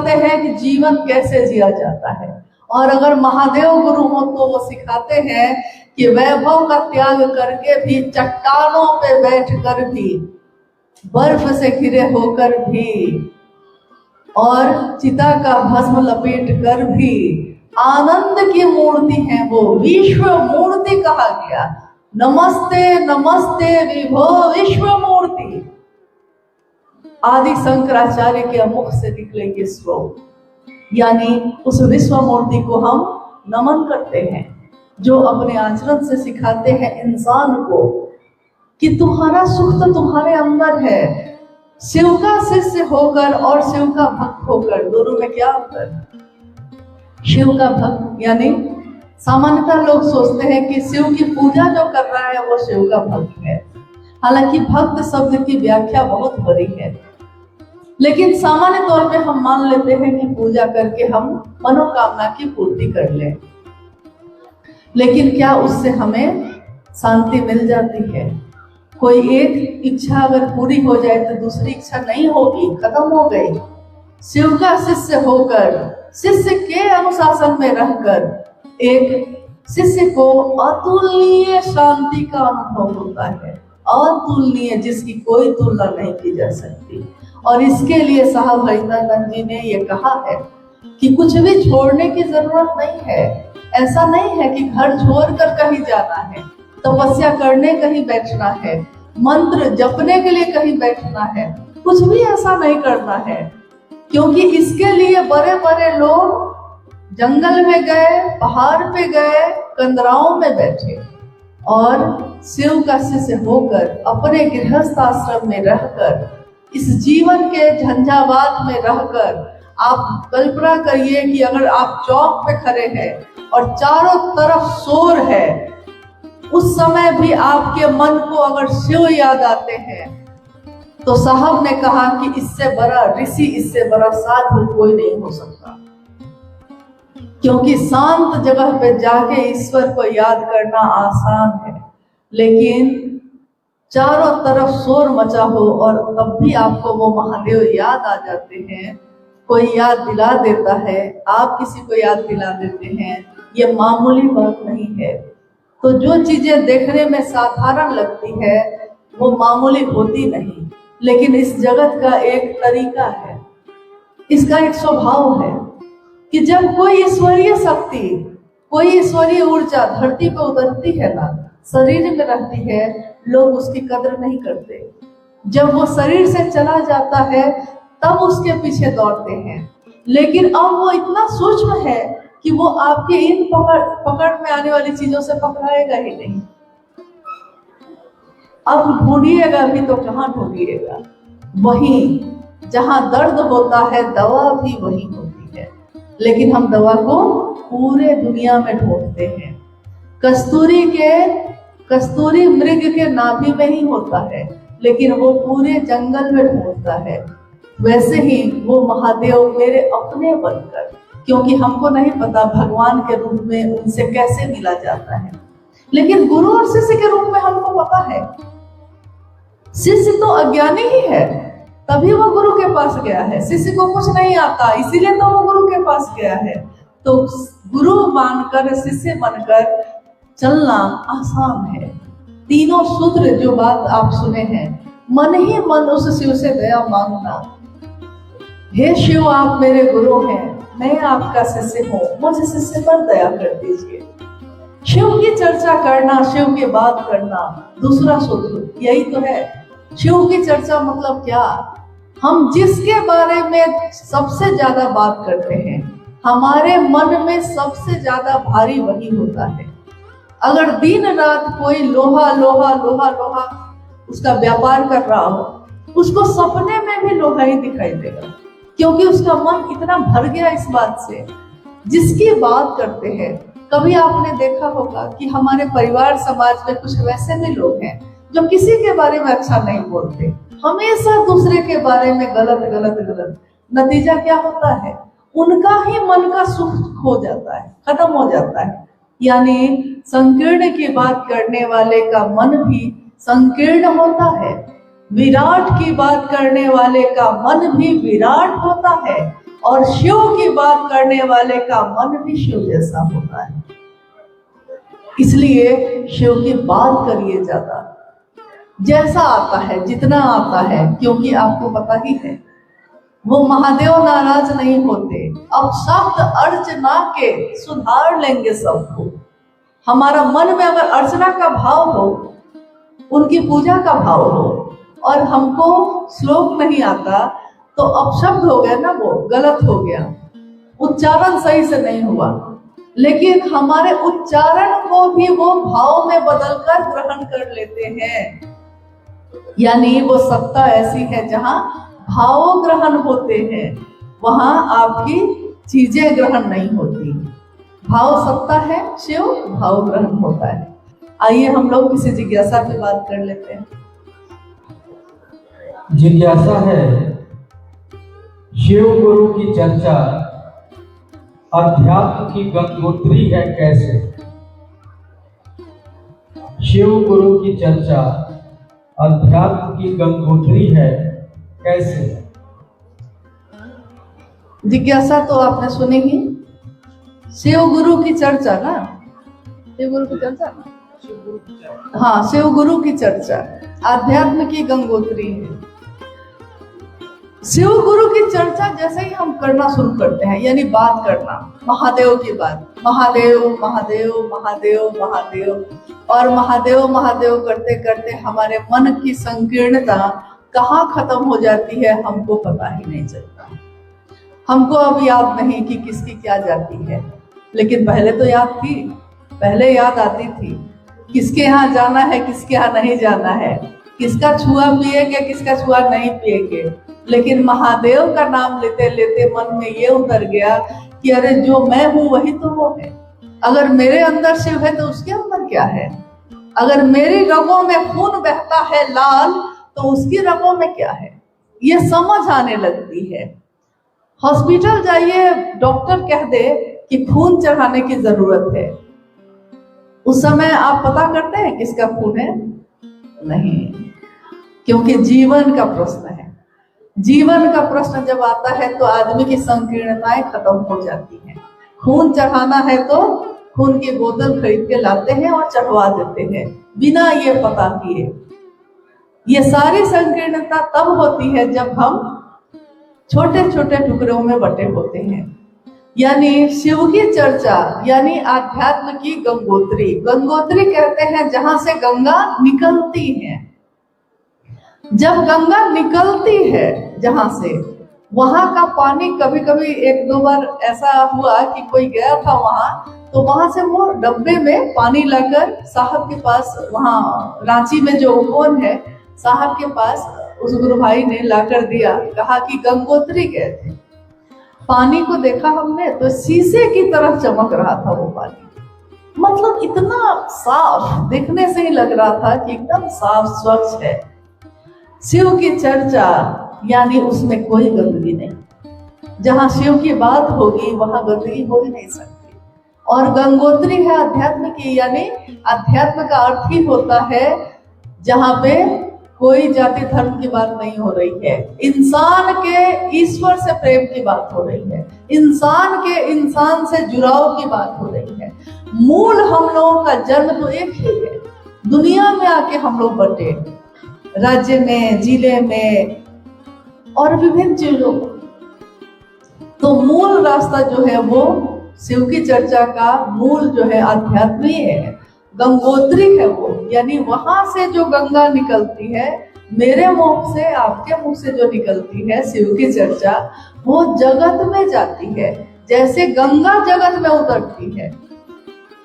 सिखाते हैं कि जीवन कैसे जिया जाता है। और अगर महादेव गुरु हो तो वो सिखाते हैं कि वैभव का त्याग करके भी, चट्टानों पे बैठकर भी, बर्फ से घिरे होकर भी और चिता का भस्म लपेट कर भी आनंद की मूर्ति है वो, विश्व मूर्ति कहा गया। नमस्ते नमस्ते विभो विश्व मूर्ति, आदि शंकराचार्य के मुख से निकले ये श्लोक, यानी उस विश्व मूर्ति को हम नमन करते हैं, जो अपने आचरण से सिखाते हैं इंसान को कि तुम्हारा सुख तो तुम्हारे अंदर है। शिव का शिष्य होकर और शिव का भक्त होकर दोनों में क्या अंतर? शिव का भक्त यानी सामान्यतः लोग सोचते हैं कि शिव की पूजा जो कर रहा है वो शिव का भक्त है। हालांकि भक्त शब्द की व्याख्या बहुत बड़ी है, लेकिन सामान्य तौर पे हम मान लेते हैं कि पूजा करके हम मनोकामना की पूर्ति कर लें। लेकिन क्या उससे हमें शांति मिल जाती है? कोई एक इच्छा अगर पूरी हो जाए तो दूसरी इच्छा नहीं होगी, खत्म हो गई। शिव का शिष्य होकर, शिष्य के अनुशासन में रहकर एक शिष्य को अतुलनीय शांति का अनुभव होता है, अतुलनीय, जिसकी कोई तुलना नहीं की जा सकती। और इसके लिए साहब हरिदानंद जी ने ये कहा है कि कुछ भी छोड़ने की जरूरत नहीं है। ऐसा नहीं है कि घर छोड़कर कहीं जाना है, तपस्या करने कहीं बैठना है, मंत्र जपने के लिए कहीं बैठना है, कुछ भी ऐसा नहीं करना है। क्योंकि इसके लिए बड़े बड़े लोग जंगल में गए, पहाड़ पे गए, कंदराओं में बैठे, और शिव का शिष्य होकर अपने गृहस्थ आश्रम में रहकर, इस जीवन के झंझावात में रहकर, आप कल्पना करिए कि अगर आप चौक पे खड़े हैं और चारों तरफ शोर है, उस समय भी आपके मन को अगर शिव याद आते हैं, तो साहब ने कहा कि इससे बड़ा ऋषि, इससे बड़ा साधु कोई नहीं हो सकता। क्योंकि शांत जगह पे जाके ईश्वर को याद करना आसान है, लेकिन चारों तरफ शोर मचा हो और तब भी आपको वो महादेव याद आ जाते हैं, कोई याद दिला देता है, आप किसी को याद दिला देते हैं, ये मामूली बात नहीं है। तो जो चीजें देखने में साधारण लगती है वो मामूली होती नहीं, लेकिन इस जगत का एक तरीका है, इसका एक स्वभाव है कि जब कोई ईश्वरीय शक्ति, कोई ईश्वरीय ऊर्जा धरती पर उतरती है ना, शरीर में रहती है, लोग उसकी कदर नहीं करते। जब वो शरीर से चला जाता है तब उसके पीछे दौड़ते हैं। लेकिन अब वो इतना सूक्ष्म है कि वो आपके इन पकड़ में आने वाली चीजों से पकड़ाएगा ही नहीं। अब ढूंढिएगा भी तो कहाँ ढूंढिएगा? वहीं जहां दर्द होता है दवा भी वही होती है, लेकिन हम दवा को पूरे दुनिया में ढूंढते हैं। कस्तूरी मृग के नाभि में ही होता है, लेकिन वो पूरे जंगल में ढूंढता है। वैसे ही वो महादेव मेरे अपने बनकर, क्योंकि हमको नहीं पता भगवान के रूप में उनसे कैसे मिला जाता है, लेकिन गुरु और शिष्य के रूप में हमको पता है। शिष्य तो अज्ञानी ही है, तभी वो गुरु के पास गया है। शिष्य को कुछ नहीं आता, इसीलिए तो वो गुरु के पास गया है। तो गुरु मानकर, शिष्य बनकर चलना आसान है। तीनों सूत्र जो बात आप सुने हैं, मन ही मन उस शिव से दया मांगना। हे शिव, आप मेरे गुरु हैं, मैं आपका शिष्य हूँ, मुझ शिष्य पर दया कर दीजिए। शिव की चर्चा करना, शिव की बात करना, दूसरा सूत्र यही तो है। शिव की चर्चा मतलब क्या? हम जिसके बारे में सबसे ज्यादा बात करते हैं, हमारे मन में सबसे ज्यादा भारी वही होता है। अगर दिन रात कोई लोहा लोहा लोहा लोहा उसका व्यापार कर रहा हो, उसको सपने में भी लोहा ही दिखाई देगा, क्योंकि उसका मन इतना भर गया इस बात से। जिसकी बात करते हैं, कभी आपने देखा होगा कि हमारे परिवार समाज में कुछ वैसे भी लोग हैं जो किसी के बारे में अच्छा नहीं बोलते, हमेशा दूसरे के बारे में गलत गलत गलत। नतीजा क्या होता है? उनका ही मन का सुख खो जाता है, खत्म हो जाता है। यानी संकीर्ण की बात करने वाले का मन भी संकीर्ण होता है, विराट की बात करने वाले का मन भी विराट होता है। और शिव की बात करने वाले का मन भी शिव जैसा होता है। इसलिए शिव की बात करिए ज्यादा, जैसा आता है, जितना आता है, क्योंकि आपको पता ही है वो महादेव नाराज नहीं होते। अब शब्द अर्चना के सुधार लेंगे सबको। हमारा मन में अगर अर्चना का भाव हो, उनकी पूजा का भाव हो, और हमको श्लोक नहीं आता तो अपशब्द हो गया ना, वो गलत हो गया, उच्चारण सही से नहीं हुआ, लेकिन हमारे उच्चारण को भी वो भाव में बदलकर ग्रहण कर लेते हैं। यानी वो सत्ता ऐसी है जहां भाव ग्रहण होते हैं, वहां आपकी चीजें ग्रहण नहीं होती। भाव सत्ता है, शिव भाव ग्रहण होता है। आइए हम लोग किसी जिज्ञासा पे बात कर लेते हैं। जिज्ञासा है, शिव गुरु की चर्चा अध्यात्म की गंगोत्री है कैसे? शिव गुरु की चर्चा अध्यात्म की गंगोत्री है कैसे? जिज्ञासा तो आपने सुनी ही, शिव गुरु की चर्चा ना, शिव गुरु की चर्चा, हाँ, शिव गुरु की चर्चा आध्यात्म की गंगोत्री है। शिव गुरु की चर्चा जैसे ही हम करना शुरू करते हैं, यानी बात करना, महादेव की बात, महादेव महादेव महादेव महादेव, और महादेव महादेव करते करते हमारे मन की संकीर्णता कहाँ खत्म हो जाती है हमको पता ही नहीं चलता। हमको अब याद नहीं कि किसकी क्या जाती है, लेकिन पहले तो याद थी, पहले याद आती थी किसके यहाँ जाना है, किसके यहाँ नहीं जाना है, किसका छुआ पिएंगे, किसका छुआ नहीं पिएंगे। लेकिन महादेव का नाम लेते लेते मन में ये उतर गया कि अरे जो मैं हूँ वही तो वो है। अगर मेरे अंदर शिव है तो उसके अंदर क्या है? अगर मेरी रगों में खून बहता है लाल तो उसकी रगों में क्या है? ये समझ आने लगती है। हॉस्पिटल जाइए, डॉक्टर कह दे कि खून चढ़ाने की जरूरत है, उस समय आप पता करते हैं किसका खून है? नहीं, क्योंकि जीवन का प्रश्न है। जीवन का प्रश्न जब आता है तो आदमी की संकीर्णताएं खत्म हो जाती हैं। खून चढ़ाना है तो खून की बोतल खरीद के लाते हैं और चढ़वा देते हैं बिना ये पता किए। ये सारी संकीर्णता तब होती है जब हम छोटे छोटे टुकड़ों में बटे होते हैं। यानी शिव की चर्चा यानी आध्यात्म की गंगोत्री। गंगोत्री कहते हैं जहां से गंगा निकलती है। जब गंगा निकलती है जहां से, वहां का पानी, कभी कभी एक दो बार ऐसा हुआ कि कोई गया था वहां, तो वहां से वो डब्बे में पानी लाकर साहब के पास, वहां रांची में जो उपवन है, साहब के पास उस गुरु भाई ने लाकर दिया, कहा कि गंगोत्री गए थे। पानी को देखा हमने तो शीशे की तरह चमक रहा था वो पानी, मतलब इतना साफ, देखने से ही लग रहा था कि एकदम साफ स्वच्छ है। शिव की चर्चा यानी उसमें कोई गंदगी नहीं। जहां शिव की बात होगी वहां गंदगी हो ही नहीं सकती। और गंगोत्री है अध्यात्म की, यानी अध्यात्म का अर्थ ही होता है जहां पे कोई जाति धर्म की बात नहीं हो रही है, इंसान के ईश्वर से प्रेम की बात हो रही है, इंसान के इंसान से जुड़ाव की बात हो रही है। मूल हम लोगों का जन्म तो एक ही है, दुनिया में आके हम लोग बटे, राज्य में, जिले में और विभिन्न चीजों में। तो मूल रास्ता जो है वो शिव की चर्चा का मूल जो है आध्यात्म ही है, गंगोत्री है वो, यानी वहां से जो गंगा निकलती है, मेरे मुख से, आपके मुख से जो निकलती है शिव की चर्चा, वो जगत में जाती है जैसे गंगा जगत में उतरती है।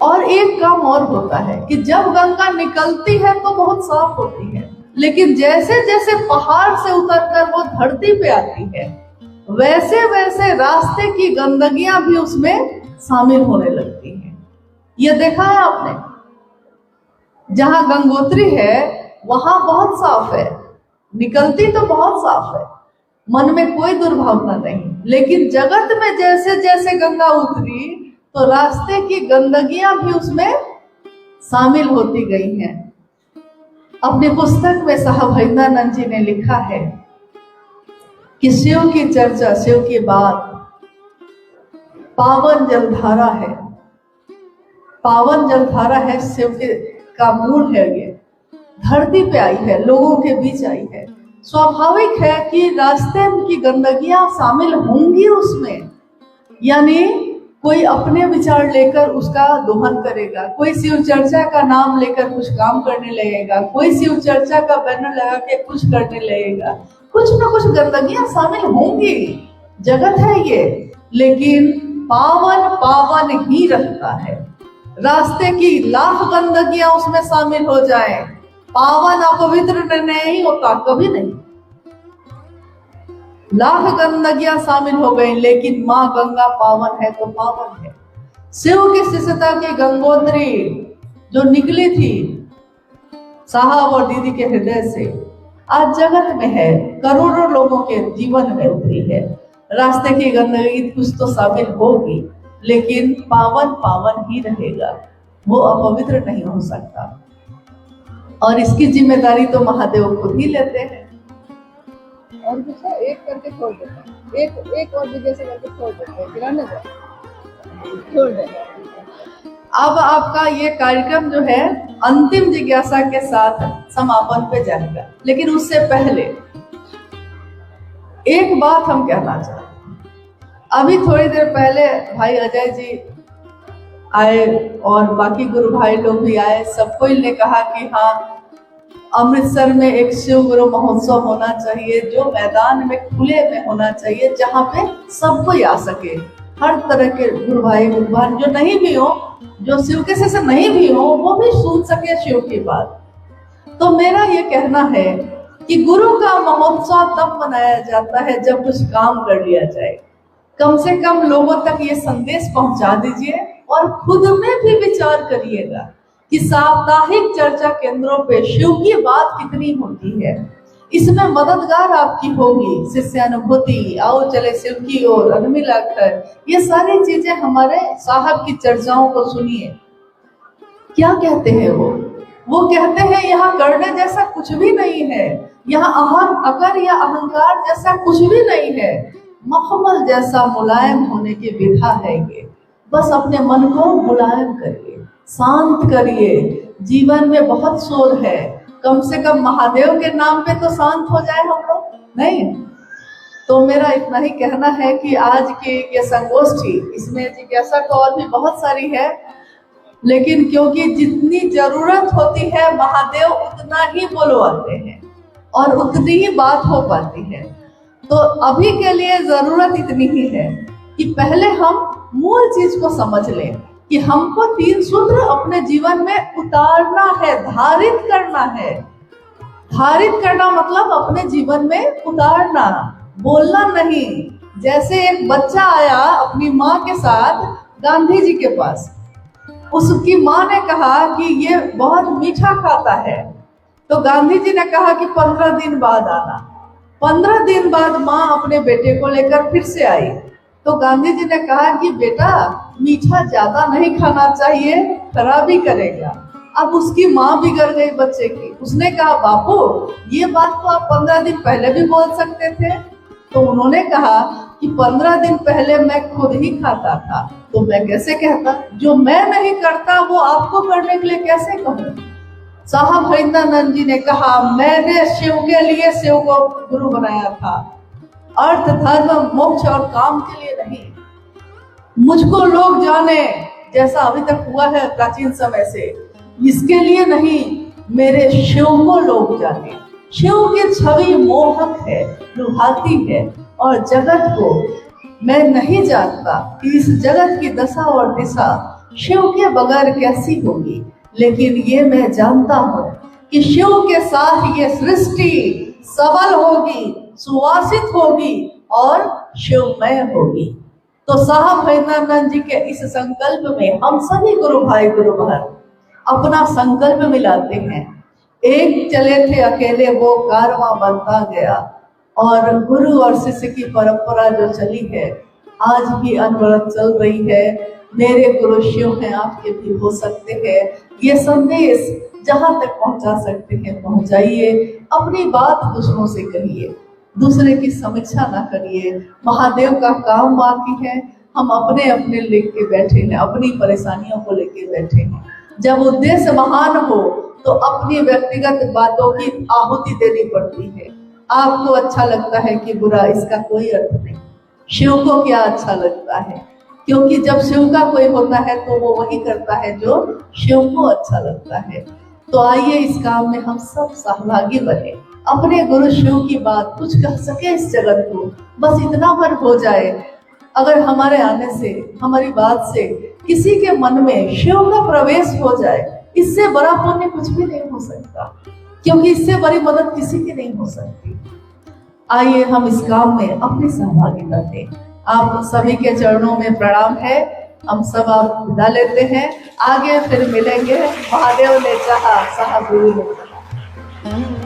और एक काम और होता है कि जब गंगा निकलती है तो बहुत साफ होती है, लेकिन जैसे जैसे पहाड़ से उतरकर वो धरती पे आती है, वैसे वैसे रास्ते की गंदगियां भी उसमें शामिल होने लगती हैं। ये देखा है आपने? जहां गंगोत्री है वहां बहुत साफ है, निकलती तो बहुत साफ है, मन में कोई दुर्भावना नहीं, लेकिन जगत में जैसे जैसे गंगा उतरी तो रास्ते की गंदगियां भी उसमें शामिल होती गई हैं। अपनी पुस्तक में साहब हरिंद्रानंद जी ने लिखा है कि शिव की चर्चा, शिव की बात पावन जलधारा है, पावन जलधारा है, शिव के का मूल है। ये धरती पे आई है, लोगों के बीच आई है। स्वाभाविक है कि रास्ते की गंदगियां शामिल होंगी उसमें, यानी कोई अपने विचार लेकर उसका दोहन करेगा, कोई शिव चर्चा का नाम लेकर कुछ काम करने लगेगा, कोई शिव चर्चा का बैनर लगा के कुछ करने लगेगा, कुछ ना कुछ गंदगियां शामिल होंगी, जगत है ये। लेकिन पावन पावन ही रहता है। रास्ते की लाख गंदगियां उसमें शामिल हो जाए, पावन अपवित्र नहीं होता, कभी नहीं। लाख गंदगियां शामिल हो गई, लेकिन माँ गंगा पावन है तो पावन है। शिव की शिष्यता की गंगोत्री जो निकली थी साहब और दीदी के हृदय से, आज जगत में है, करोड़ों लोगों के जीवन में उतरी है। रास्ते की गंदगी कुछ तो शामिल होगी, लेकिन पावन पावन ही रहेगा, वो अपवित्र नहीं हो सकता। और इसकी जिम्मेदारी तो महादेव खुद ही लेते हैं। और कुछ है, एक करके छोड़ देते हैं, एक और जिज्ञासा करके छोड़ देते हैं, गिराने दो, छोड़ देते हैं। अब आपका ये कार्यक्रम जो है अंतिम जिज्ञासा के साथ समापन पे जाएगा, लेकिन उससे पहले एक बात हम कहना चाहते हैं। अभी थोड़ी देर पहले भाई अजय जी आए और बाकी गुरु भाई लोग भी आए, सब कोई ने कहा कि हाँ, अमृतसर में एक शिव गुरु महोत्सव होना चाहिए, जो मैदान में खुले में होना चाहिए, जहाँ पे सब कोई आ सके, हर तरह के गुरु भाई गुरु बहन जो नहीं भी हो, जो शिव के से नहीं भी हो, वो भी सुन सके शिव की बात। तो मेरा ये कहना है कि गुरु का महोत्सव तब मनाया जाता है जब कुछ काम कर लिया जाए। कम से कम लोगों तक ये संदेश पहुंचा दीजिए और खुद में भी विचार करिएगा कि साप्ताहिक चर्चा केंद्रों पे शिव की बात कितनी होती है। इसमें मददगार आपकी होगी शिष्यानुभूति, आओ चले शिव की ओर, अनमिलाकर, ये सारी चीजें हमारे साहब की चर्चाओं को सुनिए। क्या कहते हैं वो कहते हैं यहाँ करने जैसा कुछ भी नहीं है, यहाँ अकर या अहंकार जैसा कुछ भी नहीं है, मखमल जैसा मुलायम होने की विधा है ये। बस अपने मन को मुलायम करिए, शांत करिए। जीवन में बहुत शोर है, कम से कम महादेव के नाम पे तो शांत हो जाए हम लोग, नहीं? तो मेरा इतना ही कहना है कि आज की ये संगोष्ठी, इसमें जिज्ञासा तो और भी बहुत सारी है, लेकिन क्योंकि जितनी जरूरत होती है महादेव उतना ही बुलवाते हैं और उतनी ही बात हो पाती है। तो अभी के लिए जरूरत इतनी ही है कि पहले हम मूल चीज को समझ लें कि हमको 3 सूत्र अपने जीवन में उतारना है, धारित करना है। धारित करना मतलब अपने जीवन में उतारना, बोलना नहीं। जैसे एक बच्चा आया अपनी माँ के साथ गांधी जी के पास, उसकी माँ ने कहा कि ये बहुत मीठा खाता है, तो गांधी जी ने कहा कि 15 दिन बाद आना। 15 दिन बाद माँ अपने बेटे को लेकर फिर से आई, तो गांधी जी ने कहा कि बेटा मीठा ज्यादा नहीं खाना चाहिए, खराबी करेगा। अब उसकी माँ बिगड़ गई बच्चे की, उसने कहा बापू ये बात तो आप 15 दिन पहले भी बोल सकते थे। तो उन्होंने कहा कि 15 दिन पहले मैं खुद ही खाता था, तो मैं कैसे कहता, जो मैं नहीं करता वो आपको करने के लिए कैसे कहूँ। साहब हरिंद्रानंद जी ने कहा मैंने शिव के लिए शिव को गुरु बनाया था, अर्थ धर्म मोक्ष और काम के लिए नहीं। मुझको लोग जाने जैसा अभी तक हुआ है प्राचीन समय से, इसके लिए नहीं, मेरे शिव को लोग जाने। शिव की छवि मोहक है, लुभाती है, और जगत को मैं नहीं जानता कि इस जगत की दशा और दिशा शिव के बगैर कैसी होगी, लेकिन ये मैं जानता हूँ कि शिव के साथ ये सृष्टि सबल होगी, सुवासित होगी और शिवमय होगी। तो साहब हरिंद्रानंद जी के इस संकल्प में हम सभी गुरु भाई गुरु बहन अपना संकल्प मिलाते हैं। एक चले थे अकेले वो कारवां बनता गया, और गुरु और शिष्य की परंपरा जो चली है आज भी अनवरत चल रही है। मेरे गुरु शिव हैं, आपके भी हो सकते हैं। ये संदेश जहां तक पहुंचा सकते हैं पहुंचाइए, अपनी बात दूसरों से कहिए, दूसरे की समीक्षा ना करिए। महादेव का काम बाकी है, हम अपने अपने लेके बैठे हैं, अपनी परेशानियों को लेके बैठे हैं। जब उद्देश्य महान हो तो अपनी व्यक्तिगत बातों की आहुति देनी पड़ती है। आपको अच्छा लगता है कि बुरा, इसका कोई अर्थ नहीं। शिव को क्या अच्छा लगता है, क्योंकि जब शिव का कोई होता है तो वो वही करता है जो शिव को अच्छा लगता है। तो आइए इस काम में हम सब सहभागी बने, अपने गुरु शिव की बात कुछ कह सके इस जगत को, बस इतना भर हो जाए। अगर हमारे आने से, हमारी बात से किसी के मन में शिव का प्रवेश हो जाए, इससे बड़ा पुण्य कुछ भी नहीं हो सकता, क्योंकि इससे बड़ी मदद किसी की नहीं हो सकती। आइए हम इस काम में अपनी सहभागिता दें। आप सभी के चरणों में प्रणाम है। हम सब आप विदा लेते हैं, आगे फिर मिलेंगे। महादेव ने चाहा, सहा गुरु ने चाहा।